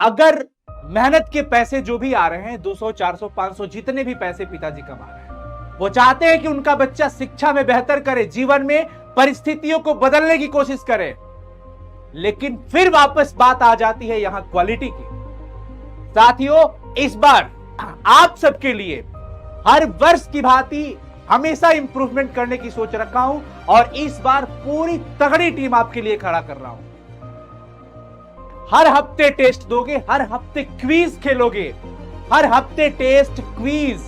अगर मेहनत के पैसे जो भी आ रहे हैं 200, 400, 500 जितने भी पैसे पिताजी कमा रहे हैं, वो चाहते हैं कि उनका बच्चा शिक्षा में बेहतर करे, जीवन में परिस्थितियों को बदलने की कोशिश करे। लेकिन फिर वापस बात आ जाती है यहां क्वालिटी की। साथियों, इस बार आप सबके लिए हर वर्ष की भांति हमेशा इंप्रूवमेंट करने की सोच रखा हूं और इस बार पूरी तगड़ी टीम आपके लिए खड़ा कर रहा हूं। हर हफ्ते टेस्ट दोगे, हर हफ्ते क्विज खेलोगे, हर हफ्ते टेस्ट, क्विज,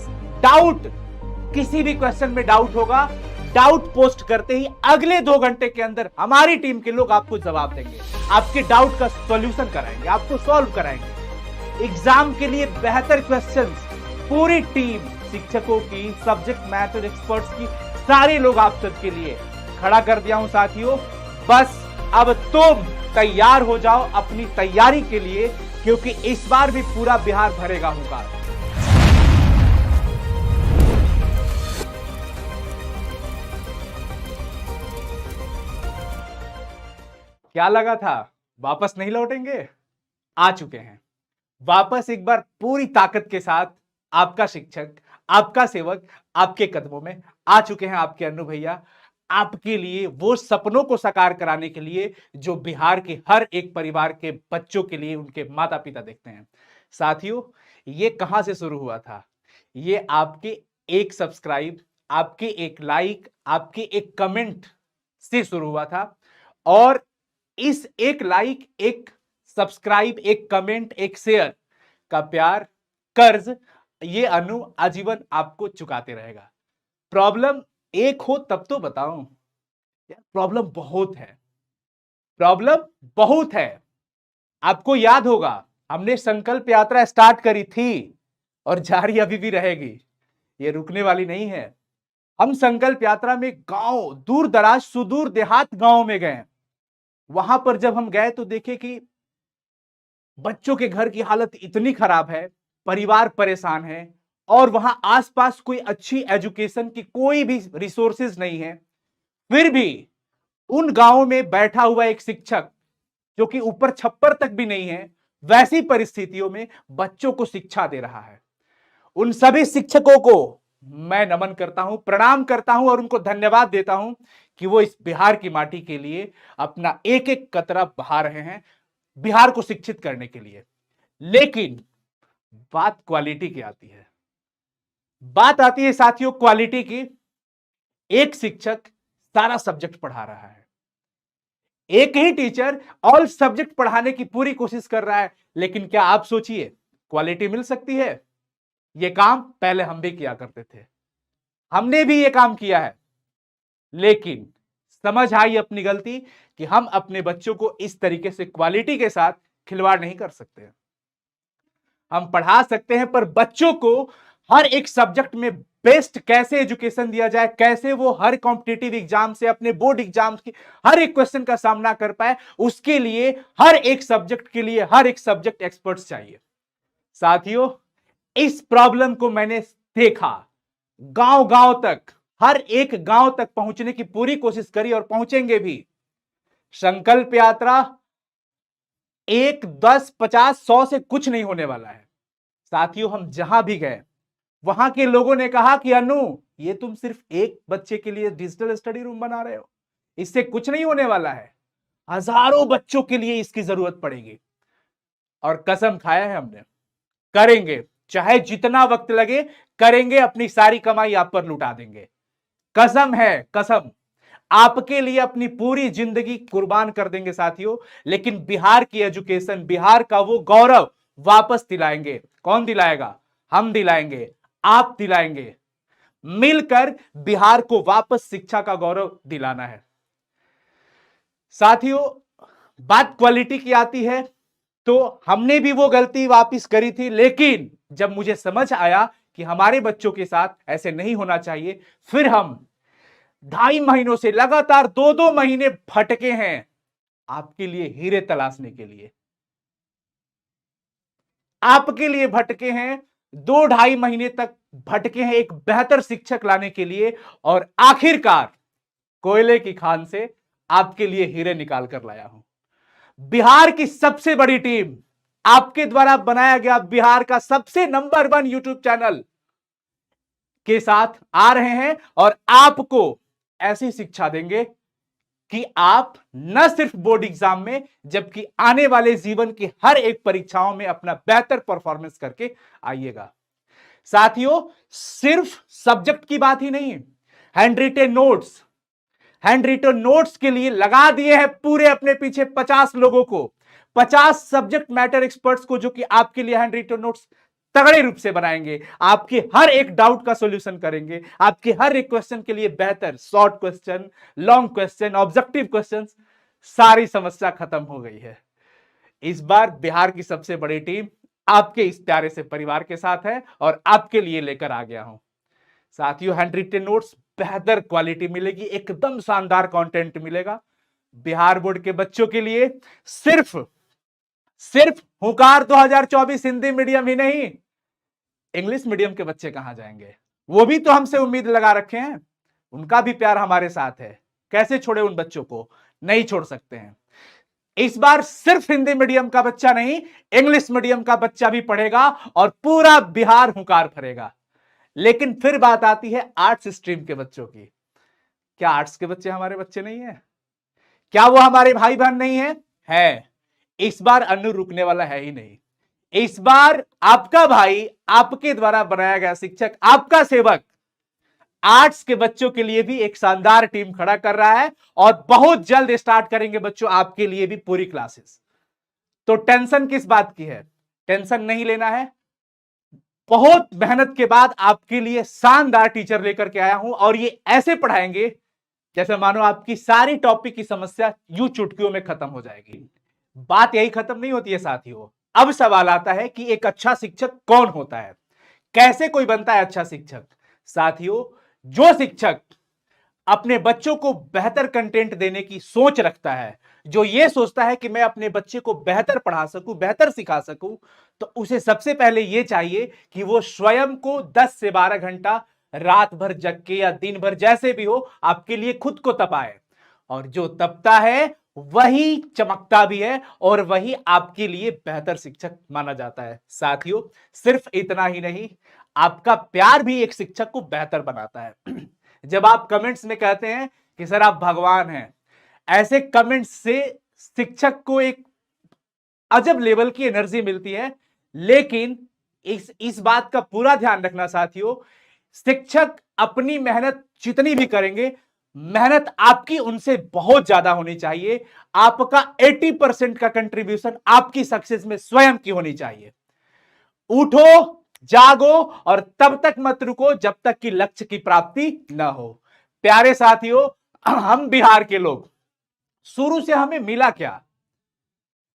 डाउट, किसी भी क्वेश्चन में डाउट होगा, डाउट पोस्ट करते ही अगले 2 घंटे के अंदर हमारी टीम के लोग आपको जवाब देंगे, आपके डाउट का सॉल्यूशन कराएंगे, आपको सॉल्व कराएंगे। एग्जाम के लिए बेहतर क्वेश्चंस पूरी टीम, शिक्षकों की, सब्जेक्ट मैटर एक्सपर्ट्स की, सारे लोग आप सबके लिए खड़ा कर दिया हूं साथियों। बस अब तुम तैयार हो जाओ अपनी तैयारी के लिए, क्योंकि इस बार भी पूरा बिहार भरेगा होगा। क्या लगा था वापस नहीं लौटेंगे? आ चुके हैं वापस एक बार पूरी ताकत के साथ। आपका शिक्षक, आपका सेवक आपके कदमों में आ चुके हैं, आपके अन्नू भैया, आपके लिए वो सपनों को साकार कराने के लिए जो बिहार के हर एक परिवार के बच्चों के लिए उनके माता पिता देखते हैं। साथियों, ये कहां से शुरू हुआ था? ये आपके एक सब्सक्राइब, आपके एक लाइक, आपके एक कमेंट से शुरू हुआ था। और इस एक लाइक, एक सब्सक्राइब, एक कमेंट, एक शेयर का प्यार, कर्ज, ये अनु आजीवन आपको चुकाते रहेगा। प्रॉब्लम एक हो तब तो बताऊं यार, प्रॉब्लम बहुत है, प्रॉब्लम बहुत है। आपको याद होगा हमने संकल्प यात्रा स्टार्ट करी थी और जारी अभी भी रहेगी, ये रुकने वाली नहीं है। हम संकल्प यात्रा में गांव, दूर दराज, सुदूर देहात गांव में गए। वहां पर जब हम गए तो देखे कि बच्चों के घर की हालत इतनी खराब है, परिवार परेशान है और वहां आसपास कोई अच्छी एजुकेशन की कोई भी रिसोर्सेज नहीं है। फिर भी उन गांवों में बैठा हुआ एक शिक्षक जो कि ऊपर छप्पर तक भी नहीं है, वैसी परिस्थितियों में बच्चों को शिक्षा दे रहा है। उन सभी शिक्षकों को मैं नमन करता हूं, प्रणाम करता हूं और उनको धन्यवाद देता हूं कि वो इस बिहार की माटी के लिए अपना एक एक कतरा बहा रहे हैं, बिहार को शिक्षित करने के लिए। लेकिन बात क्वालिटी की आती है, बात आती है साथियों क्वालिटी की। एक शिक्षक सारा सब्जेक्ट पढ़ा रहा है, एक ही टीचर ऑल सब्जेक्ट पढ़ाने की पूरी कोशिश कर रहा है, लेकिन क्या आप सोचिए क्वालिटी मिल सकती है? यह काम पहले हम भी किया करते थे, हमने भी यह काम किया है, लेकिन समझ आई अपनी गलती कि हम अपने बच्चों को इस तरीके से क्वालिटी के साथ खिलवाड़ नहीं कर सकते। हम पढ़ा सकते हैं पर बच्चों को हर एक सब्जेक्ट में बेस्ट कैसे एजुकेशन दिया जाए, कैसे वो हर कॉम्पिटिटिव एग्जाम से, अपने बोर्ड एग्जाम की हर एक क्वेश्चन का सामना कर पाए, उसके लिए हर एक सब्जेक्ट के लिए हर एक सब्जेक्ट एक्सपर्ट्स चाहिए। साथियों, इस प्रॉब्लम को मैंने देखा, गांव गांव तक, हर एक गांव तक पहुंचने की पूरी कोशिश करी और पहुंचेंगे भी। संकल्प यात्रा 1, 10, 50, 100 से कुछ नहीं होने वाला है। साथियों, हम जहां भी गए वहां के लोगों ने कहा कि अनु, ये तुम सिर्फ एक बच्चे के लिए डिजिटल स्टडी रूम बना रहे हो, इससे कुछ नहीं होने वाला है, हजारों बच्चों के लिए इसकी जरूरत पड़ेगी। और कसम खाया है हमने, करेंगे, चाहे जितना वक्त लगे करेंगे, अपनी सारी कमाई आप पर लुटा देंगे। कसम है, कसम, आपके लिए अपनी पूरी जिंदगी कुर्बान कर देंगे साथियों, लेकिन बिहार की एजुकेशन, बिहार का वो गौरव वापस दिलाएंगे। कौन दिलाएगा? हम दिलाएंगे, आप दिलाएंगे, मिलकर बिहार को वापस शिक्षा का गौरव दिलाना है। साथियों, बात क्वालिटी की आती है तो हमने भी वो गलती वापस करी थी, लेकिन जब मुझे समझ आया कि हमारे बच्चों के साथ ऐसे नहीं होना चाहिए, फिर हम 2.5 महीनों से लगातार 2-2 महीने भटके हैं आपके लिए हीरे तलाशने के लिए, आपके लिए भटके हैं, 2-2.5 महीने तक भटके हैं एक बेहतर शिक्षक लाने के लिए, और आखिरकार कोयले की खान से आपके लिए हीरे निकाल कर लाया हूं। बिहार की सबसे बड़ी टीम आपके द्वारा बनाया गया बिहार का सबसे नंबर 1 यूट्यूब चैनल के साथ आ रहे हैं और आपको ऐसी शिक्षा देंगे कि आप न सिर्फ बोर्ड एग्जाम में जबकि आने वाले जीवन की हर एक परीक्षाओं में अपना बेहतर परफॉर्मेंस करके आइएगा। साथियों, सिर्फ सब्जेक्ट की बात ही नहीं, हैंड रिटन नोट्स के लिए लगा दिए हैं पूरे अपने पीछे 50 लोगों को, 50 सब्जेक्ट मैटर एक्सपर्ट्स को, जो कि आपके लिए हैंड रिटन नोट्स तगड़े रूप से बनाएंगे, आपके हर एक डाउट का सॉल्यूशन करेंगे, आपके हर एक क्वेश्चन के लिए बेहतर short question, long question, objective question, सारी समस्या खत्म हो गई है। इस बार बिहार की सबसे बड़ी टीम आपके इस प्यारे से परिवार के साथ है और आपके लिए लेकर आ गया हूं। साथियों, हैंड रिटन नोट्स बेहतर क्वालिटी मिलेगी, एकदम शानदार कंटेंट मिलेगा। बिहार बोर्ड के बच्चों के लिए सिर्फ हुंकार 2024 हिंदी मीडियम ही नहीं, इंग्लिश मीडियम के बच्चे कहां जाएंगे? वो भी तो हमसे उम्मीद लगा रखे हैं, उनका भी प्यार हमारे साथ है। कैसे छोड़े उन बच्चों को? नहीं छोड़ सकते हैं। इस बार सिर्फ हिंदी मीडियम का बच्चा नहीं, इंग्लिश मीडियम का बच्चा भी पढ़ेगा और पूरा बिहार हुंकार भरेगा। लेकिन फिर बात आती है आर्ट्स स्ट्रीम के बच्चों की। क्या आर्ट्स के बच्चे हमारे बच्चे नहीं है? क्या वो हमारे भाई बहन नहीं है? है। इस बार अन्नू रुकने वाला है ही नहीं। इस बार आपका भाई, आपके द्वारा बनाया गया शिक्षक, आपका सेवक आर्ट्स के बच्चों के लिए भी एक शानदार टीम खड़ा कर रहा है और बहुत जल्द स्टार्ट करेंगे बच्चों आपके लिए भी पूरी क्लासेस। तो टेंशन किस बात की है? टेंशन नहीं लेना है। बहुत मेहनत के बाद आपके लिए शानदार टीचर लेकर के आया हूं और ये ऐसे पढ़ाएंगे जैसे मानो आपकी सारी टॉपिक की समस्या यूं चुटकियों में खत्म हो जाएगी। बात यही खत्म नहीं होती है साथियों। अब सवाल आता है कि एक अच्छा शिक्षक कौन होता है, कैसे कोई बनता है अच्छा शिक्षक? साथियों, जो शिक्षक अपने बच्चों को बेहतर कंटेंट देने की सोच रखता है, जो यह सोचता है कि मैं अपने बच्चे को बेहतर पढ़ा सकूं, बेहतर सिखा सकूं, तो उसे सबसे पहले यह चाहिए कि वो स्वयं को 10 से 12 घंटा रात भर जग के या दिन भर जैसे भी हो आपके लिए खुद को तपाए। और जो तपता है वही चमकता भी है और वही आपके लिए बेहतर शिक्षक माना जाता है। साथियों, सिर्फ इतना ही नहीं, आपका प्यार भी एक शिक्षक को बेहतर बनाता है। जब आप कमेंट्स में कहते हैं कि सर आप भगवान हैं, ऐसे कमेंट्स से शिक्षक को एक अजब लेवल की एनर्जी मिलती है। लेकिन इस बात का पूरा ध्यान रखना साथियों, शिक्षक अपनी मेहनत जितनी भी करेंगे, मेहनत आपकी उनसे बहुत ज्यादा होनी चाहिए। आपका 80% का कंट्रीब्यूशन आपकी सक्सेस में स्वयं की होनी चाहिए। उठो, जागो और तब तक मत रुको जब तक कि लक्ष्य की प्राप्ति न हो। प्यारे साथियों, हम बिहार के लोग, शुरू से हमें मिला क्या?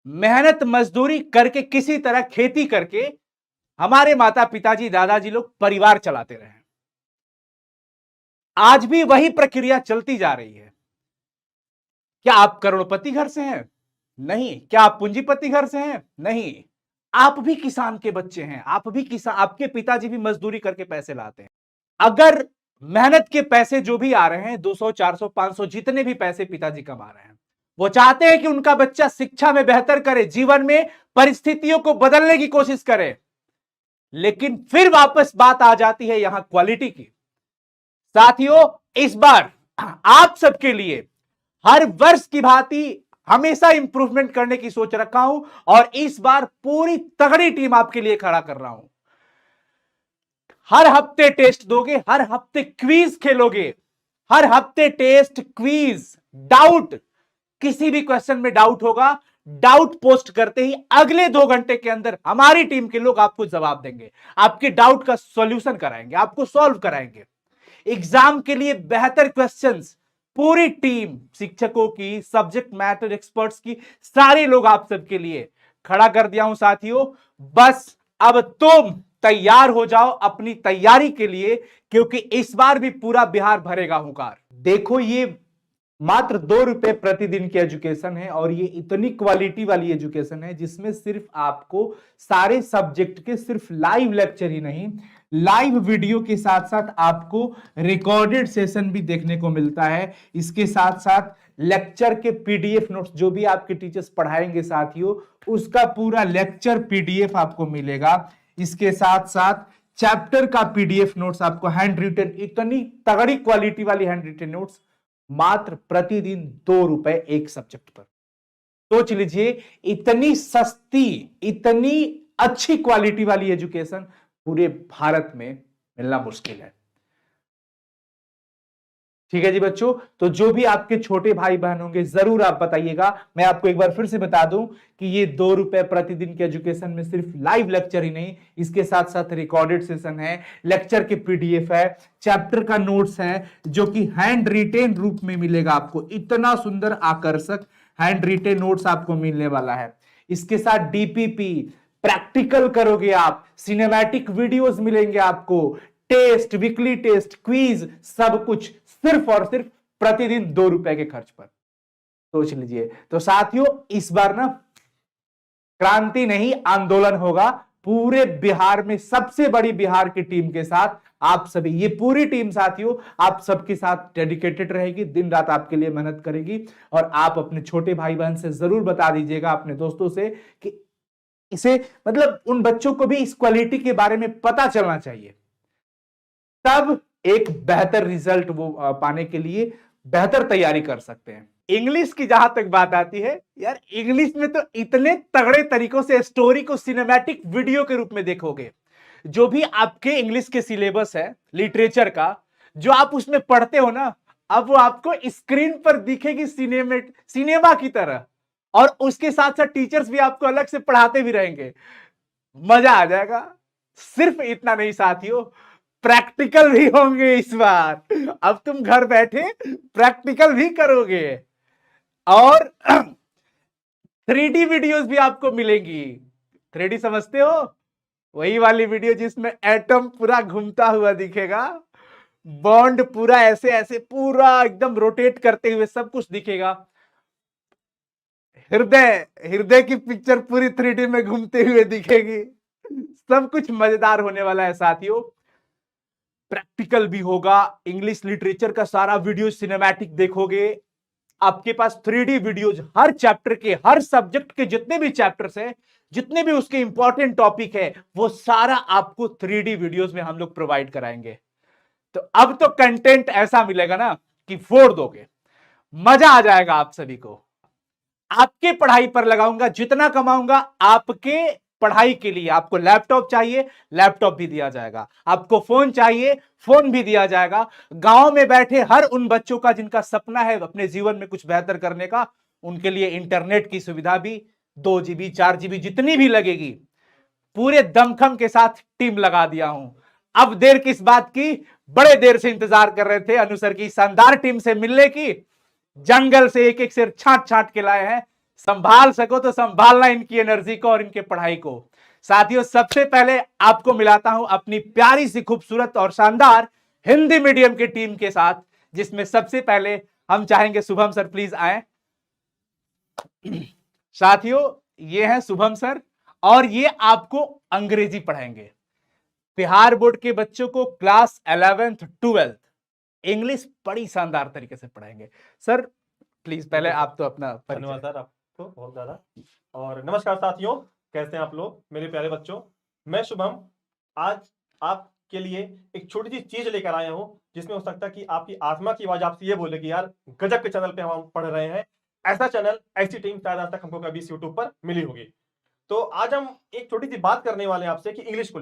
मेहनत मजदूरी करके, किसी तरह खेती करके हमारे माता पिताजी, दादाजी लोग परिवार चलाते रहे। आज भी वही प्रक्रिया चलती जा रही है। क्या आप करोड़पति घर से हैं? नहीं। क्या आप पूंजीपति घर से हैं? नहीं। आप भी किसान के बच्चे हैं, आप भी किसान, आपके पिताजी भी मजदूरी करके पैसे लाते हैं। अगर मेहनत के पैसे जो भी आ रहे हैं, 200, 400, 500, जितने भी पैसे पिताजी कमा रहे हैं, वो चाहते हैं कि उनका बच्चा शिक्षा में बेहतर करे, जीवन में परिस्थितियों को बदलने की कोशिश करे। लेकिन फिर वापस बात आ जाती है यहां क्वालिटी की। साथियों, इस बार आप सबके लिए हर वर्ष की भांति हमेशा इंप्रूवमेंट करने की सोच रखा हूं और इस बार पूरी तगड़ी टीम आपके लिए खड़ा कर रहा हूं। हर हफ्ते टेस्ट दोगे, हर हफ्ते क्विज खेलोगे, हर हफ्ते टेस्ट, क्विज, डाउट, किसी भी क्वेश्चन में डाउट होगा, डाउट पोस्ट करते ही अगले 2 घंटे के अंदर हमारी टीम के लोग आपको जवाब देंगे, आपके डाउट का सॉल्यूशन कराएंगे, आपको सॉल्व कराएंगे। एग्जाम के लिए बेहतर क्वेश्चंस पूरी टीम, शिक्षकों की, सब्जेक्ट मैटर एक्सपर्ट्स की, सारे लोग आप सबके लिए खड़ा कर दिया हूं साथियों। बस अब तुम तैयार हो जाओ अपनी तैयारी के लिए, क्योंकि इस बार भी पूरा बिहार भरेगा हुंकार। देखो, ये मात्र 2 रुपए प्रतिदिन की एजुकेशन है और ये इतनी क्वालिटी वाली एजुकेशन है जिसमें सिर्फ आपको सारे सब्जेक्ट के सिर्फ लाइव लेक्चर ही नहीं, लाइव वीडियो के साथ साथ आपको रिकॉर्डेड सेशन भी देखने को मिलता है। इसके साथ साथ लेक्चर के पीडीएफ नोट्स जो भी आपके टीचर्स पढ़ाएंगे साथियों, उसका पूरा लेक्चर पीडीएफ आपको मिलेगा। इसके साथ साथ चैप्टर का पीडीएफ नोट्स आपको हैंड रिटन, इतनी तगड़ी क्वालिटी वाली हैंड रिटन नोट्स मात्र प्रतिदिन 2 रुपए एक सब्जेक्ट पर। सोच लीजिए, इतनी सस्ती, इतनी अच्छी क्वालिटी वाली एजुकेशन पूरे भारत में मिलना मुश्किल है। ठीक है जी बच्चों, तो जो भी आपके छोटे भाई बहन होंगे जरूर आप बताइएगा। मैं आपको एक बार फिर से बता दूं कि ये 2 रुपए प्रतिदिन के एजुकेशन में सिर्फ लाइव लेक्चर ही नहीं, इसके साथ साथ रिकॉर्डेड सेशन है, लेक्चर के पीडीएफ है, चैप्टर का नोट्स है जो कि हैंड रिटेन रूप में मिलेगा आपको। इतना सुंदर आकर्षक हैंड रिटेन नोट्स आपको मिलने वाला है। इसके साथ डीपीपी, प्रैक्टिकल करोगे आप, सिनेमैटिक वीडियोस मिलेंगे आपको, टेस्ट, वीकली टेस्ट, क्विज, सब कुछ सिर्फ और सिर्फ प्रतिदिन 2 रुपए के खर्च पर। सोच लीजिए। तो साथियों, इस बार ना क्रांति नहीं आंदोलन होगा पूरे बिहार में। सबसे बड़ी बिहार की टीम के साथ आप सभी, ये पूरी टीम साथियों आप सबके साथ डेडिकेटेड रहेगी, दिन रात आपके लिए मेहनत करेगी। और आप अपने छोटे भाई बहन से जरूर बता दीजिएगा, अपने दोस्तों से, कि इसे मतलब उन बच्चों को भी इस क्वालिटी के बारे में पता चलना चाहिए। तब एक बेहतर रिजल्ट वो पाने के लिए बेहतर तैयारी कर सकते हैं। इंग्लिश की जहां तक बात आती है यार, इंग्लिश में तो इतने तगड़े तरीकों से स्टोरी को सिनेमैटिक वीडियो के रूप में देखोगे। जो भी आपके इंग्लिश के सिलेबस है लिटरेचर का, जो आप उसमें पढ़ते हो ना, अब वो आपको स्क्रीन पर दिखेगी सिनेमा की तरह। और उसके साथ साथ टीचर्स भी आपको अलग से पढ़ाते भी रहेंगे, मजा आ जाएगा। सिर्फ इतना नहीं साथियों, प्रैक्टिकल भी होंगे इस बार। अब तुम घर बैठे प्रैक्टिकल भी करोगे और 3D वीडियोस भी आपको मिलेंगी। 3D समझते हो? वही वाली वीडियो जिसमें एटम पूरा घूमता हुआ दिखेगा, बॉन्ड पूरा ऐसे ऐसे पूरा एकदम रोटेट करते हुए सब कुछ दिखेगा, हृदय हृदय की पिक्चर पूरी 3D में घूमते हुए दिखेगी। सब कुछ मजेदार होने वाला है साथियों। प्रैक्टिकल भी होगा, इंग्लिश लिटरेचर का सारा वीडियो सिनेमैटिक देखोगे। आपके पास 3D वीडियोज हर चैप्टर के, हर सब्जेक्ट के जितने भी चैप्टर्स हैं, जितने भी उसके इंपॉर्टेंट टॉपिक है, वो सारा आपको 3D वीडियोज में हम लोग प्रोवाइड कराएंगे। तो अब तो कंटेंट ऐसा मिलेगा ना कि फोड़ दोगे, मजा आ जाएगा आप सभी को। आपके पढ़ाई पर लगाऊंगा, जितना कमाऊंगा आपके पढ़ाई के लिए। आपको लैपटॉप चाहिए, लैपटॉप भी दिया जाएगा। आपको फोन चाहिए, फोन भी दिया जाएगा। गांव में बैठे हर उन बच्चों का जिनका सपना है अपने जीवन में कुछ बेहतर करने का, उनके लिए इंटरनेट की सुविधा भी 2 GB 4 GB जितनी भी लगेगी, पूरे दमखम के साथ टीम लगा दिया हूं। अब देर किस बात की, बड़े देर से इंतजार कर रहे थे अनुसर की शानदार टीम से मिलने की। जंगल से एक एक शेर छांट छांट के लाए हैं। संभाल सको तो संभालना इनकी एनर्जी को और इनके पढ़ाई को। साथियों, सबसे पहले आपको मिलाता हूं अपनी प्यारी सी खूबसूरत और शानदार हिंदी मीडियम की टीम के साथ, जिसमें सबसे पहले हम चाहेंगे शुभम सर प्लीज आए। साथियों, ये हैं शुभम सर और ये आपको अंग्रेजी पढ़ाएंगे। बिहार बोर्ड के बच्चों को क्लास 11th 12th इंग्लिश बड़ी शानदार तरीके से पढ़ाएंगे। सर प्लीज पहले आप तो अपना धन्यवाद सर आपको बहुत ज्यादा। और नमस्कार साथियों, कैसे हैं आप लोग मेरे प्यारे बच्चों। मैं शुभम आज आपके लिए एक छोटी सी चीज लेकर आया हूं, जिसमें हो सकता है कि आपकी आत्मा की आवाज आपसे ये बोले कि यार गजब के चैनल पे हम पढ़ रहे हैं। ऐसा चैनल, ऐसी टीम शायद आज तक हमको कभी इस यूट्यूब पर मिली होगी। तो आज हम एक छोटी सी बात करने वाले हैं आपसे कि इंग्लिश को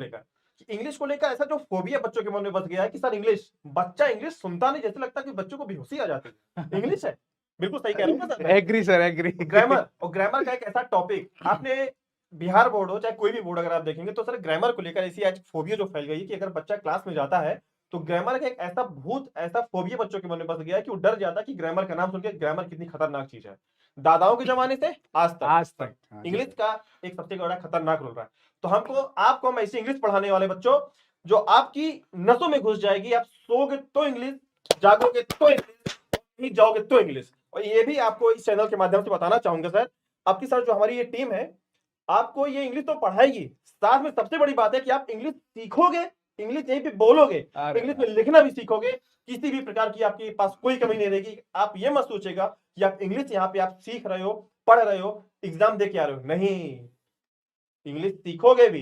लेकर ऐसा जो फोबिया बच्चों के मन में बस गया है कि सर इंग्लिश, बच्चा इंग्लिश सुनता नहीं, जैसे लगता है कि बच्चों को बेहोशी आ जाती है। इंग्लिश है, बिल्कुल सही कह रहा हूँ ना sir. Agree sir, agree. Grammar का एक ऐसा टॉपिक, आपने बिहार बोर्ड हो चाहे कोई भी बोर्ड अगर आप देखेंगे तो सर ग्रामर को लेकर ऐसी आज फोबिया जो फैल गई है कि अगर बच्चा क्लास में जाता है तो ग्रामर का एक ऐसा भूत, ऐसा फोबिया बच्चों के मन में बस गया है कि वो डर जाता है कि ग्रामर का नाम सुनकर, ग्रामर कितनी खतरनाक चीज है। दादाओं के जमाने से आज तक इंग्लिश का एक सबसे बड़ा खतरनाक रोल रहा है। तो आपको हम ऐसी इंग्लिश पढ़ाने वाले बच्चों जो आपकी नसों में घुस जाएगी। आप सोओगे तो इंग्लिश, जागोगे तो इंग्लिश, नहीं जाओगे तो इंग्लिश। और ये भी आपको इस चैनल के माध्यम से बताना चाहूंगा सर, आपकी सर जो हमारी ये टीम है आपको ये इंग्लिश तो पढ़ाएगी, साथ में सबसे बड़ी बात है कि आप इंग्लिश सीखोगे इंग्लिश यहीं पे बोलोगे, अरे इंग्लिश में लिखना भी सीखोगे, किसी भी प्रकार की आपके पास कोई कमी नहीं रहेगी। आप ये मत सोचेगा कि आप इंग्लिश यहाँ पे आप सीख रहे हो, पढ़ रहे हो, एग्जाम दे के आ रहे हो, नहीं। इंग्लिश सीखोगे भी,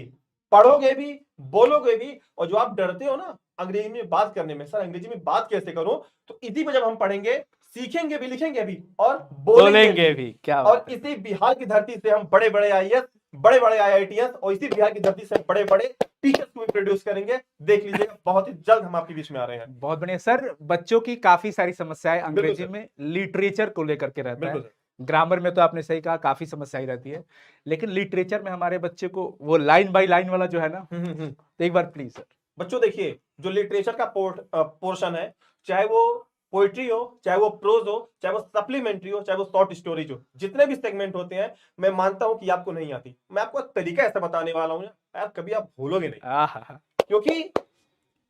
पढ़ोगे भी, बोलोगे भी। और जो आप डरते हो ना अंग्रेजी में बात करने में, सर अंग्रेजी में बात कैसे करूं, तो इसी पे जब हम पढ़ेंगे, सीखेंगे भी, लिखेंगे भी और बोलेंगे बोलेंगे भी। भी, क्या और बात है। इसी बिहार की धरती से हम बड़े बड़े आईएएस, बड़े बड़े आईआईटीएस और इसी बिहार की धरती से बड़े बड़े टीचर्स को भी प्रोड्यूस करेंगे। देख लीजिएगा, बहुत ही जल्द हम आपके बीच में आ रहे हैं। बहुत बढ़िया सर। बच्चों की काफी सारी समस्याएं अंग्रेजी सर। में लिटरेचर को लेकर के रहता है। बिल्कुल सर। ग्रामर में तो आपने सही कहा, काफी समस्याएं रहती है, लेकिन लिटरेचर में हमारे बच्चे को वो लाइन बाय लाइन वाला जो है ना, तो एक बार प्लीज सर। बच्चों देखिए, जो लिटरेचर का पोर्शन है, चाहे वो पोइट्री हो, चाहे वो प्रोज हो, चाहे वो सप्लीमेंट्री हो, चाहे वो शॉर्ट स्टोरीज हो, जितने भी सेगमेंट होते हैं, मैं मानता हूं कि आपको नहीं आती। मैं आपको एक तरीका ऐसा बताने वाला हूं यार, कभी आप भूलोगे नहीं। आहा, क्योंकि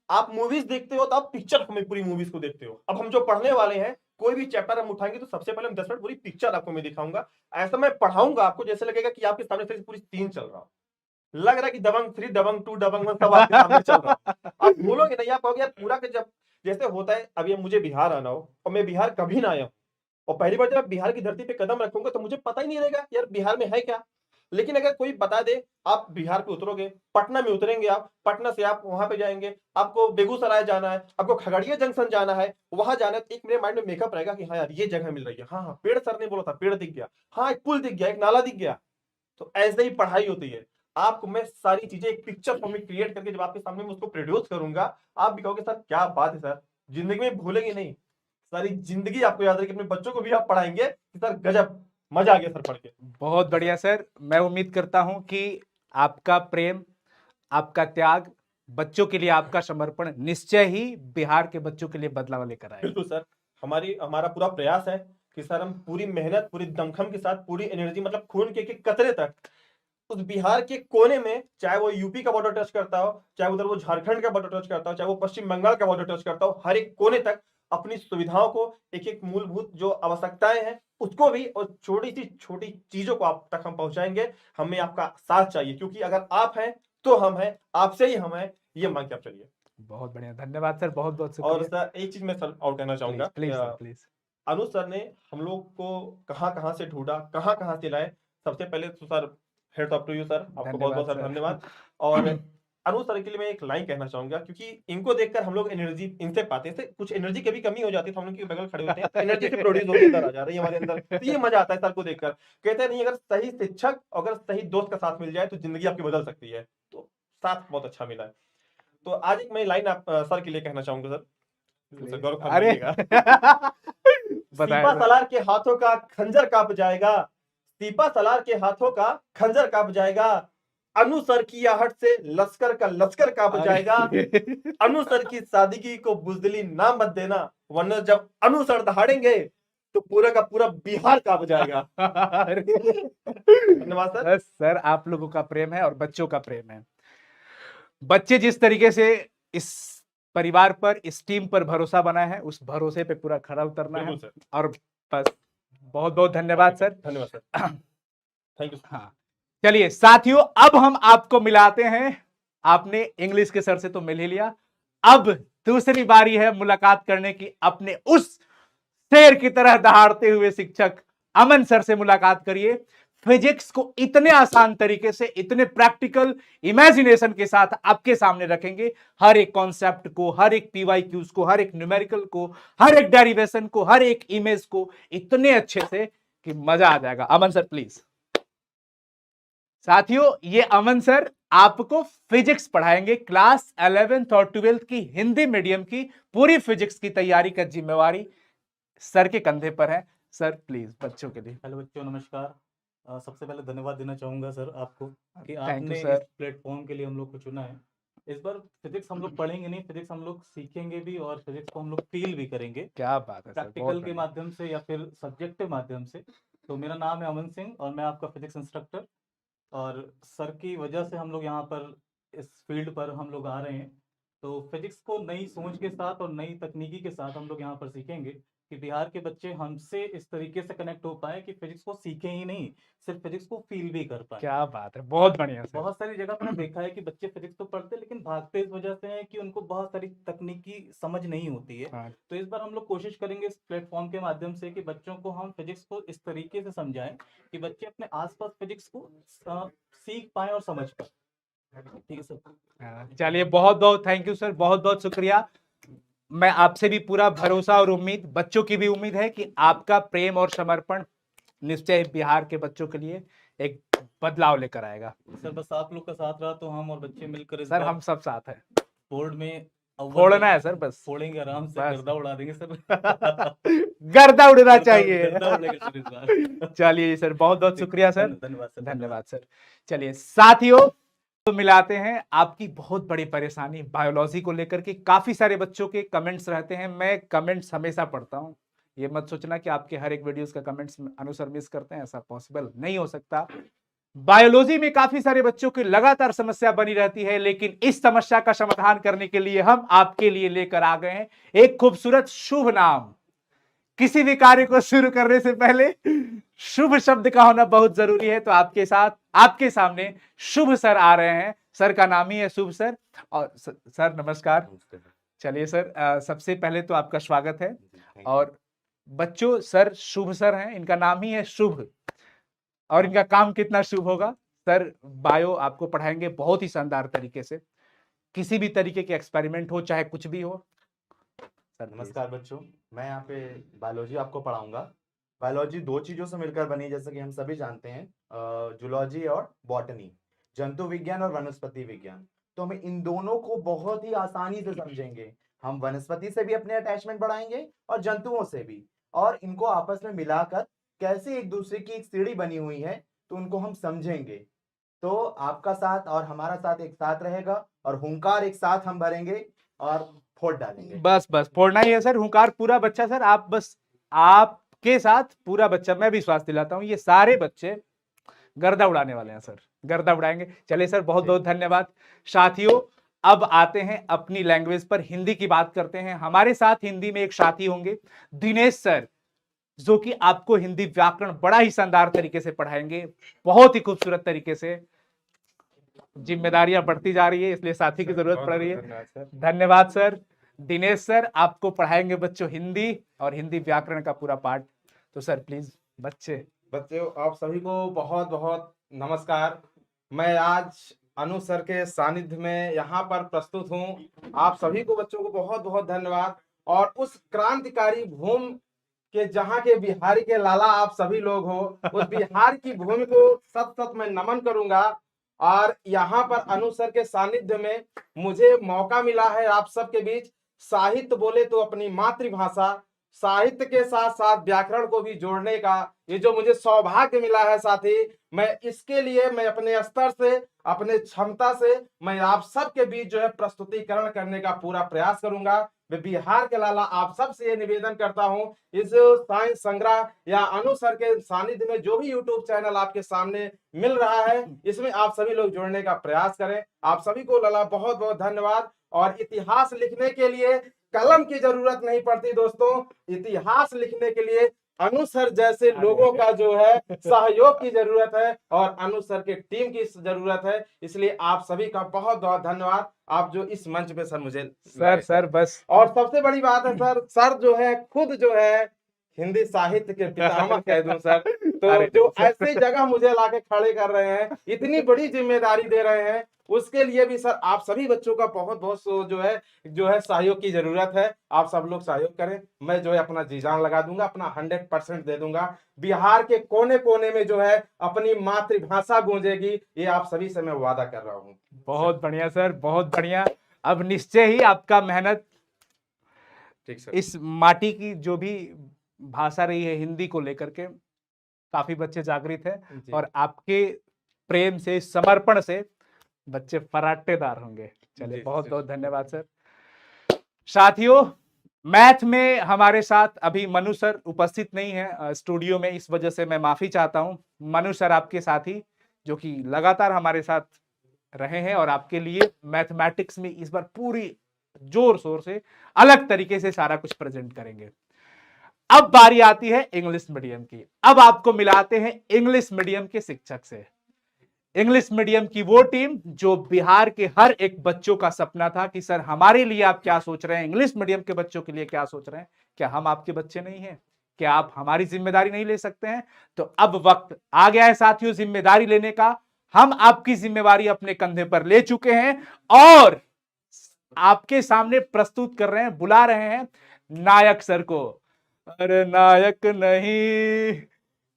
आप मूवीज देखते हो तो आप पिक्चर में पूरी मूवीज को देखते हो। अब हम जो पढ़ने वाले हैं, कोई भी चैप्टर हम उठाएंगे तो सबसे पहले हम 10 मिनट पूरी पिक्चर आपको मैं दिखाऊंगा। ऐसा मैं पढ़ाऊंगा आपको, जैसे लगेगा कि आपके सामने से पूरी सीन चल रहा हो। लग रहा है कि दबंग 3, दबंग 2, दबंग 1 सब आपके सामने चल रहा है। आप बोलोगे नहीं, आप कहोगे यार पूरा का, जब जैसे होता है, अब ये मुझे बिहार आना हो और मैं बिहार कभी ना आया हूं, और पहली बार जब बिहार की धरती पे कदम रखूंगा तो मुझे पता ही नहीं रहेगा यार बिहार में है क्या। लेकिन अगर कोई बता दे, आप बिहार पे उतरोगे, पटना में उतरेंगे, आप पटना से आप वहां पे जाएंगे, आपको बेगूसराय जाना है, आपको खगड़िया जंक्शन जाना है, वहां जाना है, तो एक मेरे माइंड में मेकअप रहेगा कि हाँ यार ये जगह मिल रही है, हाँ हाँ पेड़ सर ने बोला था, पेड़ दिख गया, हाँ एक पुल दिख गया, एक नाला दिख गया। तो ऐसे ही पढ़ाई होती है। आपको मैं सारी चीजें एक पिक्चर फॉर्म में क्रिएट करके जब आपके सामने मैं उसको प्रोड्यूस करूंगा, आप भी कहोगे सर क्या बात है सर, जिंदगी में भूलेंगे नहीं, सारी जिंदगी आपको याद रहेगी। अपने बच्चों को भी आप पढ़ाएंगे कि सर गजब, मजा आ गया सर पढ़ के। बहुत बढ़िया सर। मैं उम्मीद करता हूं कि आपका प्रेम, आपका त्याग, बच्चों के लिए आपका समर्पण निश्चय ही बिहार के बच्चों के लिए बदलाव लेकर आएगा। बिल्कुल सर, हमारा पूरा प्रयास है कि सर हम पूरी मेहनत, पूरी दमखम के साथ, पूरी एनर्जी, मतलब खून के एक कतरे तक उस बिहार के कोने में, चाहे वो यूपी का बॉर्डर टच करता हो, चाहे उधर वो झारखंड का बॉर्डर टच करता हो, चाहे वो पश्चिम बंगाल का बॉर्डर टच करता हो, हर एक कोने तक अपनी सुविधाओं को, एक एक मूलभूत जो आवश्यकताएं हैं उसको भी, और छोटी चीजों को आप तक हम पहुंचाएंगे। हमें आपका साथ चाहिए, क्योंकि अगर आप हैं तो हम हैं, आपसे ही हम हैं, ये मान के आप चलिए। बहुत बढ़िया, धन्यवाद सर, बहुत बहुत और शुक्रिया। सर एक चीज मैं सर और कहना प्लीज चाहूंगा, please sir, please. Anuj sir ने हम लोग को कहाँ कहाँ से ढूंढा, कहाँ कहाँ से लाए। सबसे पहले तो sir hats off to you sir, आपको बहुत धन्यवाद बहुत सर सर। धन्यवाद। और अनुज सर के लिए मैं एक लाइन कहना चाहूंगा, क्योंकि इनको देखकर हम लोग एनर्जी इनसे पाते हैं। कुछ एनर्जी की भी कमी हो जाती है तो हम लोग के बगल खड़े होते हैं, एनर्जी से प्रोड्यूस होकर अंदर आ जा रही है हमारे अंदर, तो ये मजा आता है सर को देखकर। कहते हैं नहीं, अगर सही शिक्षक, अगर सही दोस्त का साथ मिल जाए तो जिंदगी आपकी बदल सकती है। तो साथ बहुत अच्छा मिला है। तो आज एक मैं लाइन आप सर के लिए कहना चाहूंगा सर, गौरव खान अरे मानिएगा। बताए सीपा सर। सलार के हाथों का खंजर कांप जाएगा, सीपा सलार के हाथों का खंजर कांप जाएगा, अनुसर की आहट से लश्कर का लश्कर कांप जाएगा। अरे अनुसर की सादगी को बुजदिली ना मत देना, वरना जब अनुसर दहाड़ेंगे तो पूरा का पूरा बिहार कांप जाएगा। धन्यवाद सर। बस सर, आप लोगों का प्रेम है और बच्चों का प्रेम है। बच्चे जिस तरीके से इस परिवार पर, इस टीम पर भरोसा बनाए हैं, उस भरोसे पे पूरा खरा उतरना है। बिल्कुल सर। और बस, बहुत बहुत धन्यवाद सर। धन्यवाद सर। Thank you. हाँ, चलिए साथियों, अब हम आपको मिलाते हैं। आपने इंग्लिश के सर से तो मिल ही लिया, अब दूसरी बारी है मुलाकात करने की अपने उस शेर की तरह दहाड़ते हुए शिक्षक अमन सर से। मुलाकात करिए। फिजिक्स को इतने आसान तरीके से, इतने प्रैक्टिकल इमेजिनेशन के साथ आपके सामने रखेंगे। हर एक कॉन्सेप्ट को, हर एक पीवाईक्यूज को, हर एक न्यूमेरिकल को, हर एक डेरिवेशन को, हर एक इमेज को इतने अच्छे से कि मजा आ जाएगा। अमन सर प्लीज। साथियों, ये अमन सर आपको फिजिक्स पढ़ाएंगे। क्लास 11th और 12th की हिंदी मीडियम की पूरी फिजिक्स की तैयारी का जिम्मेवारी सर के कंधे पर है। सर प्लीज बच्चों के लिए। हेलो बच्चों, नमस्कार। सबसे पहले धन्यवाद देना चाहूँगा सर आपको कि थैंक यू आपने सर। इस प्लेटफॉर्म के लिए हम लोग को चुना है। इस बार फिजिक्स हम लोग पढ़ेंगे नहीं, फिजिक्स हम लोग सीखेंगे भी और फिजिक्स को हम लोग फील भी करेंगे, क्या बात है सर, बहुत प्रैक्टिकल के बढ़िया। माध्यम से या फिर सब्जेक्ट के माध्यम से। तो मेरा नाम है अमन सिंह और मैं आपका फिजिक्स इंस्ट्रक्टर, और सर की वजह से हम लोग यहाँ पर इस फील्ड पर हम लोग आ रहे हैं। तो फिजिक्स को नई सोच के साथ और नई तकनीकी के साथ हम लोग यहाँ पर सीखेंगे कि बिहार के बच्चे हमसे इस तरीके से कनेक्ट हो पाए कि फिजिक्स को सीखें ही नहीं, सिर्फ फिजिक्स को फील भी कर पाए। क्या बात है, बहुत बढ़िया सर। बहुत सारी जगह मैंने देखा है कि बच्चे फिजिक्स तो पढ़ते हैं लेकिन भागते इस वजह से हैं कि उनको बहुत सारी तकनीकी समझ नहीं होती है। हाँ, तो इस बार हम लोग कोशिश करेंगे इस प्लेटफॉर्म के माध्यम से कि बच्चों को हम फिजिक्स को इस तरीके से समझाएं कि बच्चे अपने आसपास फिजिक्स को सीख पाए और समझ पाए। ठीक है सर। हाँ, चलिए बहुत बहुत थैंक यू सर, बहुत बहुत शुक्रिया। मैं आपसे भी पूरा भरोसा और उम्मीद, बच्चों की भी उम्मीद है कि आपका प्रेम और समर्पण निश्चय बिहार के बच्चों के लिए एक बदलाव लेकर आएगा। सर बस आप लोग का साथ रहा तो हम और बच्चे मिलकर इस सर बार हम सब साथ हैं, बोर्ड में अव्वल फोड़ना है सर, बस फोड़ेंगे आराम से, बस। गर्दा उड़ा देंगे सर। गर्दा उड़ना चाहिए। गर्दा उड़ेगा सर इस बार। चलिए सर, बहुत बहुत शुक्रिया सर, धन्यवाद सर। धन्यवाद सर। चलिए साथियों, तो मिलाते हैं आपकी बहुत बड़ी परेशानी बायोलॉजी को लेकर के। काफी सारे बच्चों के कमेंट्स रहते हैं, मैं कमेंट्स हमेशा पढ़ता हूं, ये मत सोचना कि आपके हर एक वीडियोस का कमेंट्स अनुसार मिस करते हैं, ऐसा पॉसिबल नहीं हो सकता। बायोलॉजी में काफी सारे बच्चों की लगातार समस्या बनी रहती है, लेकिन इस समस्या का समाधान करने के लिए हम आपके लिए लेकर आ गए हैं एक खूबसूरत शुभ नाम। किसी भी कार्य को शुरू करने से पहले शुभ शब्द का होना बहुत जरूरी है, तो आपके साथ आपके सामने शुभ सर आ रहे हैं। सर का नाम ही है शुभ सर। और सर नमस्कार। चलिए सर, सबसे पहले तो आपका स्वागत है। और बच्चों, सर शुभ सर हैं, इनका नाम ही है शुभ, और इनका काम कितना शुभ होगा। सर बायो आपको पढ़ाएंगे बहुत ही शानदार तरीके से, किसी भी तरीके के एक्सपेरिमेंट हो चाहे कुछ भी हो। सर नमस्कार बच्चों, मैं यहाँ पे बायोलॉजी आपको पढ़ाऊंगा। बायोलॉजी दो चीजों से मिलकर बनी, जैसा कि हम सभी जानते हैं, जूलॉजी और बॉटनी, जंतु विज्ञान और वनस्पति विज्ञान। तो हम इन दोनों को बहुत ही आसानी से समझेंगे। हम वनस्पति से भी अपने अटैचमेंट बढ़ाएंगे और जंतुओं से भी, और इनको आपस में मिलाकर कैसे एक दूसरे की एक सीढ़ी बनी हुई है तो उनको हम समझेंगे। तो आपका साथ और हमारा साथ एक साथ रहेगा, और हुंकार एक साथ हम भरेंगे और फोड़ डालेंगे। बस बस फोड़ना ही है सर, हुंकार पूरा बच्चा सर, आप बस आपके साथ पूरा बच्चा, मैं विश्वास दिलाता हूं ये सारे बच्चे गर्दा उड़ाने वाले हैं सर, गर्दा उड़ाएंगे। चलिए सर, बहुत बहुत धन्यवाद। साथियों, अब आते हैं अपनी लैंग्वेज पर, हिंदी की बात करते हैं। हमारे साथ हिंदी में एक साथी होंगे दिनेश सर, जो कि आपको हिंदी व्याकरण बड़ा ही शानदार तरीके से पढ़ाएंगे, बहुत ही खूबसूरत तरीके से। जिम्मेदारियां बढ़ती जा रही है, इसलिए साथी की जरूरत पड़ रही है। धन्यवाद सर। दिनेश सर आपको पढ़ाएंगे बच्चों हिंदी और हिंदी व्याकरण का पूरा पाठ। तो सर प्लीज बच्चों आप सभी को बहुत बहुत नमस्कार। मैं आज अनु सर के सानिध्य में यहाँ पर प्रस्तुत हूँ। आप सभी को बच्चों को बहुत बहुत धन्यवाद। और उस क्रांतिकारी भूमि के जहाँ के बिहारी के लाला आप सभी लोग हो, उस बिहार की भूमि को सत सत मैं नमन करूंगा। और यहाँ पर अनु सर के सानिध्य में मुझे मौका मिला है आप सबके बीच साहित्य बोले तो अपनी मातृभाषा, साहित्य के साथ साथ व्याकरण को भी जोड़ने का ये जो मुझे सौभाग्य मिला है साथी, मैं इसके लिए मैं अपने स्तर से, अपने क्षमता से मैं आप सबके बीच जो है प्रस्तुतिकरण करने का पूरा प्रयास करूंगा। मैं बिहार के लाला आप सबसे ये निवेदन करता हूं, इस साइंस संग्रह या अनु सर के सानिध्य में जो भी यूट्यूब चैनल आपके सामने मिल रहा है, इसमें आप सभी लोग जुड़ने का प्रयास करें। आप सभी को लाला बहुत बहुत धन्यवाद। और इतिहास लिखने के लिए कलम की जरूरत नहीं पड़ती दोस्तों, इतिहास लिखने के लिए अनु सर जैसे लोगों का जो है सहयोग की जरूरत है और अनु सर के टीम की जरूरत है। इसलिए आप सभी का बहुत बहुत धन्यवाद, आप जो इस मंच पे सर मुझे सर बस। और सबसे बड़ी बात है सर जो है खुद जो है हिंदी साहित्य के पितामह कह दूं सर। तो जो ऐसी जगह मुझे लाके खड़े कर रहे हैं, इतनी बड़ी जिम्मेदारी दे रहे हैं, उसके लिए भी सर आप सभी बच्चों का बहुत बहुत जो है सहयोग की जरूरत है। आप सब लोग सहयोग करें, मैं जो है अपना जी जान लगा दूंगा, अपना 100% दे दूंगा। बिहार के कोने कोने में जो है अपनी मातृभाषा गूंजेगी, ये आप सभी से मैं वादा कर रहा हूँ। बहुत बढ़िया सर, बहुत बढ़िया। अब निश्चय ही आपका मेहनत ठीक सर। इस माटी की जो भी भाषा रही है हिंदी को लेकर के, काफी बच्चे जागृत हैं और आपके प्रेम से, समर्पण से बच्चे फराटेदार होंगे। चलिए बहुत बहुत धन्यवाद सर। साथियों, मैथ में हमारे साथ अभी मनु सर उपस्थित नहीं है स्टूडियो में, इस वजह से मैं माफी चाहता हूं। मनु सर आपके साथी जो कि लगातार हमारे साथ रहे हैं और आपके लिए मैथमेटिक्स में इस बार पूरी जोर शोर से अलग तरीके से सारा कुछ प्रेजेंट करेंगे। अब बारी आती है इंग्लिश मीडियम की। अब आपको मिलाते हैं इंग्लिश मीडियम के शिक्षक से। इंग्लिश मीडियम की वो टीम जो बिहार के हर एक बच्चों का सपना था कि सर हमारे लिए आप क्या सोच रहे हैं, इंग्लिश मीडियम के बच्चों के लिए क्या सोच रहे हैं, क्या हम आपके बच्चे नहीं हैं, क्या आप हमारी जिम्मेदारी नहीं ले सकते हैं। तो अब वक्त आ गया है साथियों जिम्मेदारी लेने का। हम आपकी जिम्मेवारी अपने कंधे पर ले चुके हैं और आपके सामने प्रस्तुत कर रहे हैं, बुला रहे हैं नायक सर को। अरे नायक नहीं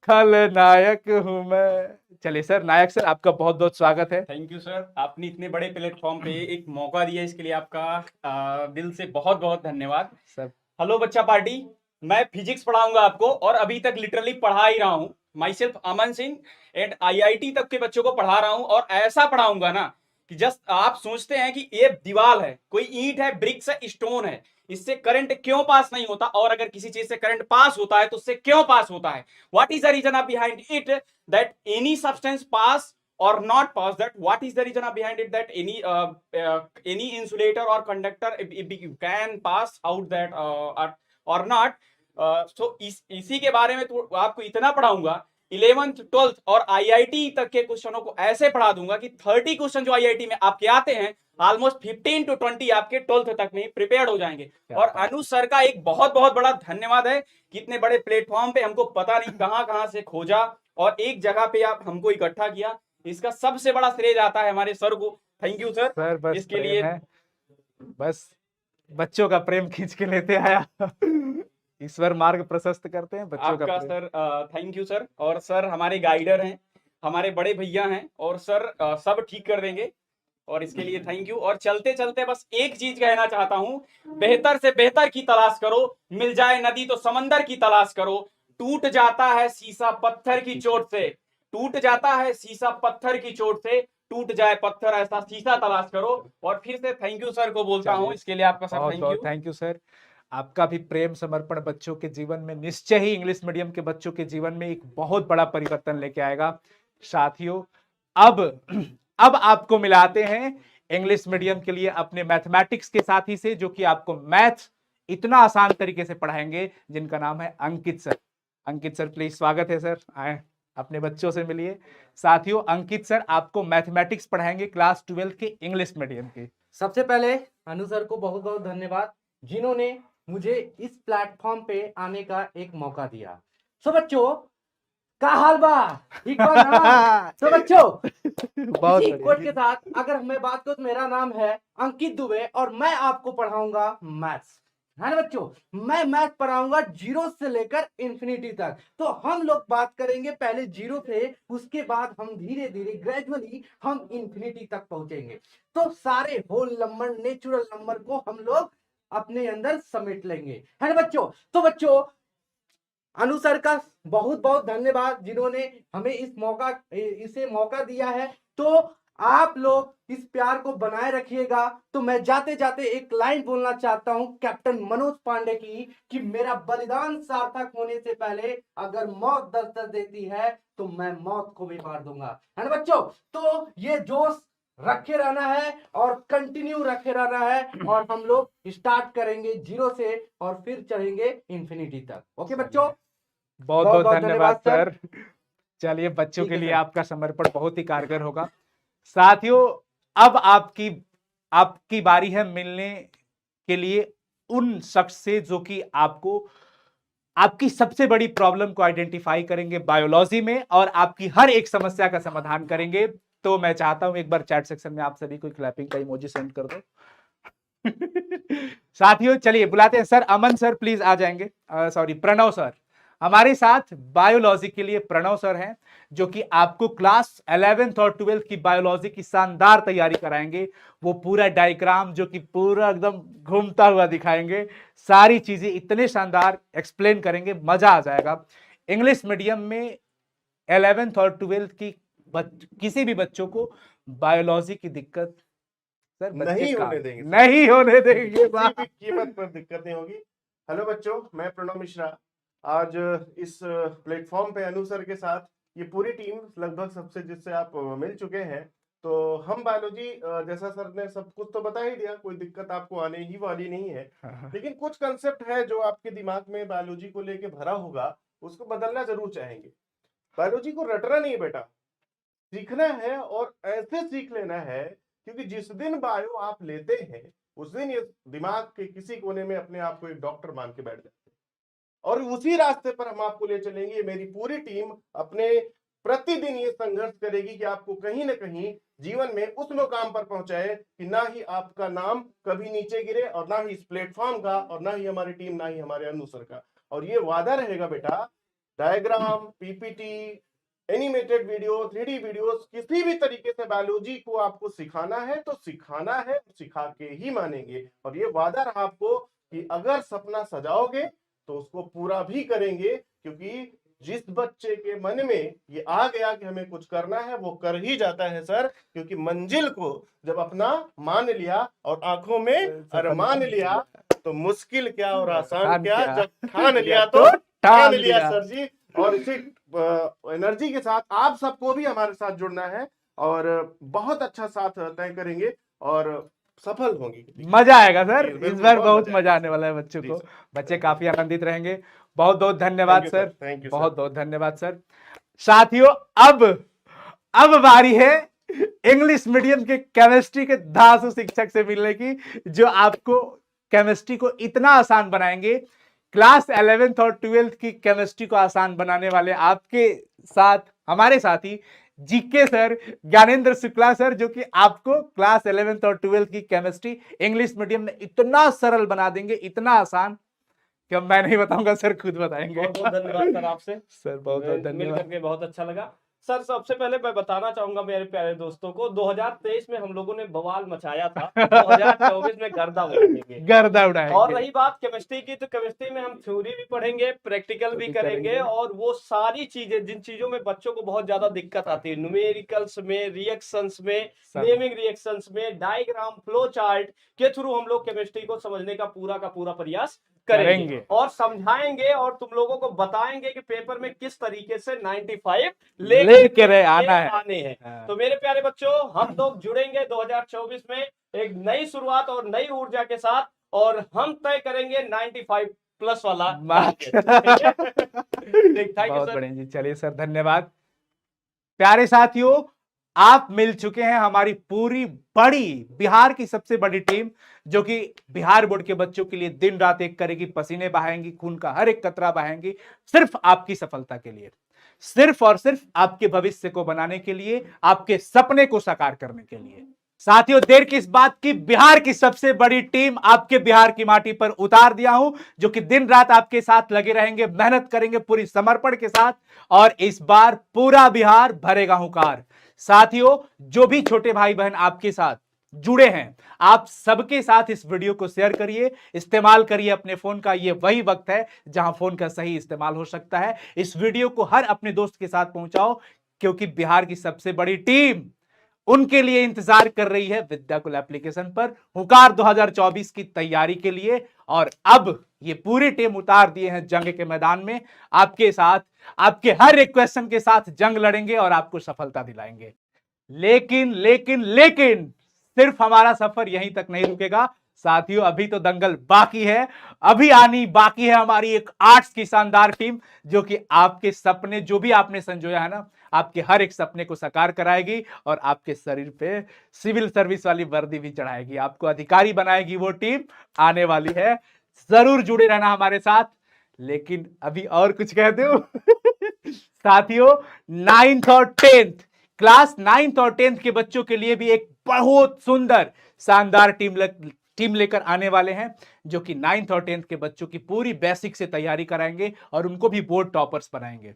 खलनायक हूं मैं। चलिए सर, नायक सर आपका बहुत बहुत स्वागत है। थैंक यू सर, आपने इतने बड़े प्लेटफॉर्म पे एक मौका दिया, इसके लिए आपका दिल से बहुत बहुत धन्यवाद सर हेलो बच्चा पार्टी, मैं फिजिक्स पढ़ाऊंगा आपको और अभी तक लिटरली पढ़ा ही रहा हूँ। My self Aman Singh and IIT तक के बच्चों को पढ़ा रहा हूँ और ऐसा पढ़ाऊंगा ना कि जस्ट आप सोचते हैं कि ये दीवार है, कोई ईंट है, ब्रिक्स है, स्टोन है, इससे करंट क्यों पास नहीं होता, और अगर किसी चीज से करंट पास होता है तो उससे क्यों पास होता है, what is the reason of behind it that any substance pass or not pass, that what is the reason of behind it that any insulator or conductor can pass out that or not. So इसी के बारे में तो आपको इतना पढ़ाऊंगा, 11th 12th और IIT तक के क्वेश्चनों को ऐसे पढ़ा दूंगा कि 30 क्वेश्चन जो आईआईटी में आपके आते हैं ऑलमोस्ट 15 to 20 आपके 12th तक में प्रिपेयर्ड हो जाएंगे। और अनुज सर का एक बहुत बहुत बड़ा धन्यवाद है, कितने बड़े प्लेटफॉर्म पे हमको पता नहीं कहां से खोजा और एक जगह पे आप हमको इकट्ठा किया, इसका सबसे बड़ा श्रेय जाता है हमारे सर को। थैंक यू सर बस इसके लिए। बस बच्चों का प्रेम खींच के लेते आया ईश्वर मार्ग प्रशस्त करते हैं बच्चों का आपका प्रेम। Sir thank you sir. और सर हमारे गाइडर हैं, हमारे बड़े भैया हैं और सर सब ठीक कर देंगे और इसके लिए थैंक यू। और चलते चलते बस एक चीज कहना चाहता हूँ, बेहतर से बेहतर की तलाश करो, मिल जाए नदी तो समंदर की तलाश करो, टूट जाता है शीशा पत्थर की चोट से, टूट जाता है शीशा पत्थर की चोट से, टूट जाए पत्थर ऐसा शीशा तलाश करो। और फिर से थैंक यू सर को बोलता हूँ, इसके लिए आपका सर बहुत थैंक बहुत यू। Thank you sir. आपका भी प्रेम समर्पण बच्चों के जीवन में निश्चय ही इंग्लिश मीडियम के बच्चों के जीवन में एक बहुत बड़ा परिवर्तन लेके आएगा। साथियों अब आपको मिलाते हैं इंग्लिश मीडियम के लिए अपने मैथमेटिक्स के साथी से, जो कि आपको मैथ इतना आसान तरीके से पढ़ाएंगे, जिनका नाम है अंकित सर। अंकित सर प्लीज, स्वागत है सर, आए अपने बच्चों से मिलिए। साथियों अंकित सर आपको मैथमेटिक्स पढ़ाएंगे क्लास 12 के इंग्लिश मीडियम की। सबसे पहले अनु सर को बहुत बहुत धन्यवाद, जिन्होंने मुझे इस प्लेटफॉर्म पे आने का एक मौका दिया। सो बच्चों का हाल बा ठीक बा ना? तो बच्चों बहुत इसी बढ़िया। कोट के साथ अगर मैं बात करूं तो मेरा नाम है अंकित दुबे और मैं आपको पढ़ाऊंगा मैथ्स, है ना बच्चों? मैं मैथ पढ़ाऊंगा जीरो से लेकर इंफिनिटी तक। तो हम लोग बात करेंगे पहले जीरो से, उसके बाद हम धीरे धीरे ग्रेजुअली हम इंफिनिटी तक पहुंचेंगे। तो सारे होल नंबर, नेचुरल नंबर को हम लोग अपने अंदर समेट लेंगे, है ना बच्चों? तो बच्चों अनु सर का बहुत बहुत धन्यवाद, जिन्होंने हमें इसे मौका दिया है। तो आप लोग इस प्यार को बनाए रखिएगा। तो मैं जाते जाते एक लाइन बोलना चाहता हूं कैप्टन मनोज पांडे की, कि मेरा बलिदान सार्थक होने से पहले अगर मौत दस्तक देती है तो मैं मौत को भी मार दूंगा, है ना बच्चों? तो ये जोश रखे रहना है और कंटिन्यू रखे रहना है, और हम लोग स्टार्ट करेंगे जीरो से और फिर चढ़ेंगे इंफिनिटी तक। ओके बच्चों, बहुत बहुत धन्यवाद सर। चलिए बच्चों ठीक के है लिए सर। आपका समर्पण बहुत ही कारगर होगा। साथियों अब आपकी बारी है मिलने के लिए उन शख्स से जो कि आपको आपकी सबसे बड़ी प्रॉब्लम को आइडेंटिफाई करेंगे बायोलॉजी में और आपकी हर एक समस्या का समाधान करेंगे। तो मैं चाहता हूं एक बार चैट सेक्शन में आप सभी को क्लैपिंग का इमोजी सेंड कर दो। साथियों चलिए बुलाते हैं सर अमन सर, प्लीज आ जाएंगे। सॉरी प्रणव सर हमारे साथ बायोलॉजी के लिए प्रणव सर हैं, जो कि आपको क्लास 11th और 12th की बायोलॉजी की शानदार तैयारी कराएंगे। वो पूरा डायग्राम जो कि पूरा एकदम घूमता हुआ दिखाएंगे, सारी चीजें इतने शानदार एक्सप्लेन करेंगे, मजा आ जाएगा। इंग्लिश मीडियम में 11th और 12th की किसी भी बच्चों को बायोलॉजी की दिक्कत सर नहीं होने देंगे। नहीं होने देंगे। किसी भी कीमत पर दिक्कत नहीं होगी। हेलो बच्चों, मैं प्रणव मिश्रा। आज इस प्लेटफॉर्म पे अनु सर के साथ ये पूरी टीम लगभग सबसे जिससे आप मिल चुके हैं, तो हम बायोलॉजी जैसा सर ने सब कुछ तो बता ही दिया, कोई दिक्कत आपको आने ही वाली नहीं है। लेकिन कुछ कंसेप्ट है जो आपके दिमाग में बायोलॉजी को लेके भरा होगा, उसको बदलना जरूर चाहेंगे। बायोलॉजी को रटना नहीं बेटा, सीखना है और ऐसे सीख लेना है, क्योंकि जिस दिन बायो आप लेते हैं उस दिन ये दिमाग के किसी कोने में अपने आप को एक डॉक्टर मान के बैठ जाते हैं, और उसी रास्ते पर हम आपको ले चलेंगे। ये मेरी पूरी टीम अपने प्रतिदिन ये संघर्ष करेगी कि आपको कहीं ना कहीं जीवन में उस मुकाम पर पहुंचाए कि ना ही आपका नाम कभी नीचे गिरे, और ना ही इस प्लेटफॉर्म का, और ना ही हमारी टीम, ना ही हमारे अनुसर का। और ये वादा रहेगा बेटा, diagram, PPT, animated video, 3D videos, किसी भी तरीके से बायोलॉजी को आपको सिखाना है तो सिखाना है, सिखा के ही मानेंगे। और ये वादा रहा आपको कि अगर सपना सजाओगे तो उसको पूरा भी करेंगे, क्योंकि जिस बच्चे के मन में ये आ गया कि हमें कुछ करना है, वो कर ही जाता है सर। क्योंकि मंजिल को जब अपना मान लिया और आंखों में अरमान लिया, तो मुश्किल क्या और आसान क्या, जब ठान लिया तो ठान लिया सर जी। और इसी एनर्जी के साथ आप सबको भी हमारे साथ जुड़ना है, और बहुत अच्छा साथ तय करेंगे और सफल होंगे। मजा आएगा सर, बिल्कुल, इस बार बहुत बहुत मजा मजा आने वाला है बच्चों जी को। सर। बच्चे काफी आनंदित रहेंगे। बहुत बहुत धन्यवाद Thank you, sir, sir. Thank you, sir. बहुत बहुत धन्यवाद सर। साथियों, अब बारी है इंग्लिश मीडियम के केमिस्ट्री के धांसू शिक्षक से मिलने की, जो आपको केमिस्ट्री को इतना आसान बनाएंगे। क्लास 11th और 12th की केमिस्ट्री को आसान बनाने वाले आपके साथ हमारे साथी GK sir, Gyanendra Shukla sir, जो कि आपको क्लास 11th और 12th की केमिस्ट्री इंग्लिश मीडियम में इतना सरल बना देंगे, इतना आसान कि अब मैं नहीं बताऊंगा, सर खुद बताएंगे। बहुत बहुत धन्यवाद सर आपसे, सर बहुत बहुत मिल धन्यवाद। करके बहुत अच्छा लगा। सर सबसे पहले मैं बताना चाहूंगा मेरे प्यारे दोस्तों को, 2023 में हम लोगों ने बवाल मचाया था, 2024 में गर्दा उड़ाएंगे। गर्दा उड़ाएंगे। और रही बात केमिस्ट्री की, तो केमिस्ट्री में हम थ्योरी भी पढ़ेंगे, प्रैक्टिकल भी करेंगे, और वो सारी चीजें जिन चीजों में बच्चों को बहुत ज्यादा दिक्कत आती है, न्यूमेरिकल्स में, रिएक्शंस में, नेमिंग रिएक्शंस में, डायग्राम, फ्लो चार्ट के थ्रू हम लोग केमिस्ट्री को समझने का पूरा प्रयास करेंगे और समझाएंगे, और तुम लोगों को बताएंगे कि पेपर में किस तरीके से 95 लेकर आना है। आने हैं। तो मेरे प्यारे बच्चों, हम लोग जुड़ेंगे 2024 में एक नई शुरुआत और नई ऊर्जा के साथ, और हम तय करेंगे 95 प्लस वाला। बहुत बढ़िया जी, चलिए सर, धन्यवाद। प्यारे साथियों, आप मिल चुके हैं हमारी पूरी बड़ी बिहार की सबसे बड़ी टीम, जो कि बिहार बोर्ड के बच्चों के लिए दिन रात एक करेगी, पसीने बहाएंगी, खून का हर एक कतरा बहाएंगी, सिर्फ आपकी सफलता के लिए, सिर्फ और सिर्फ आपके भविष्य को बनाने के लिए, आपके सपने को साकार करने के लिए। साथियों, देर किस बात की, बिहार की सबसे बड़ी टीम आपके बिहार की माटी पर उतार दिया हूं, जो कि दिन रात आपके साथ लगे रहेंगे, मेहनत करेंगे पूरी समर्पण के साथ, और इस बार पूरा बिहार भरेगा हुंकार। साथियों, जो भी छोटे भाई बहन आपके साथ जुड़े हैं, आप सबके साथ इस वीडियो को शेयर करिए, इस्तेमाल करिए अपने फोन का। ये वही वक्त है जहां फोन का सही इस्तेमाल हो सकता है। इस वीडियो को हर अपने दोस्त के साथ पहुंचाओ, क्योंकि बिहार की सबसे बड़ी टीम उनके लिए इंतजार कर रही है विद्याकुल एप्लीकेशन पर हुंकार 2024 की तैयारी के लिए। और अब ये पूरी टीम उतार दिए हैं जंग के मैदान में, आपके साथ, आपके हर एक क्वेश्चन के साथ जंग लड़ेंगे और आपको सफलता दिलाएंगे। लेकिन लेकिन लेकिन सिर्फ हमारा सफर यहीं तक नहीं रुकेगा साथियों, अभी तो दंगल बाकी है। अभी आनी बाकी है हमारी एक आर्ट्स की शानदार टीम, जो कि आपके सपने, जो भी आपने संजोया है ना, आपके हर एक सपने को साकार कराएगी, और आपके शरीर पे सिविल सर्विस वाली वर्दी भी चढ़ाएगी, आपको अधिकारी बनाएगी। वो टीम आने वाली है, जरूर जुड़े रहना हमारे साथ। लेकिन अभी और कुछ कह दूं साथियों, 9th और 10th क्लास 9th और 10th के बच्चों के लिए भी एक बहुत सुंदर शानदार टीम लेकर आने वाले हैं, जो कि 9th और 10th के बच्चों की पूरी बेसिक से तैयारी कराएंगे और उनको भी बोर्ड टॉपर्स बनाएंगे।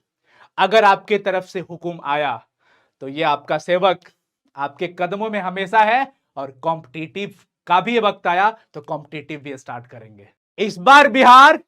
अगर आपके तरफ से हुक्म आया तो ये आपका सेवक आपके कदमों में हमेशा है, और कॉम्पिटिटिव का भी वक्त आया तो कॉम्पिटिटिव भी स्टार्ट करेंगे। इस बार बिहार,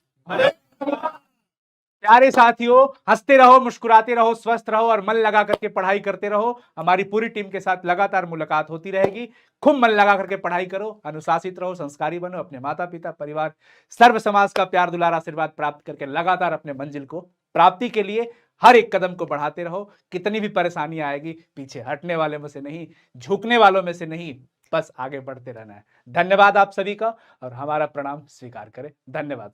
प्यारे साथियों, हंसते रहो, मुस्कुराते रहो, स्वस्थ रहो और मन लगा करके पढ़ाई करते रहो। हमारी पूरी टीम के साथ लगातार मुलाकात होती रहेगी। खूब मन लगा करके पढ़ाई करो, अनुशासित रहो, संस्कारी बनो, अपने माता पिता, परिवार, सर्व समाज का प्यार दुलार आशीर्वाद प्राप्त करके लगातार अपने मंजिल को प्राप्ति के लिए हर एक कदम को बढ़ाते रहो। कितनी भी परेशानी आएगी, पीछे हटने वाले में से नहीं, झुकने वालों में से नहीं, बस आगे बढ़ते रहना है। धन्यवाद आप सभी का, और हमारा प्रणाम स्वीकार करें। धन्यवाद।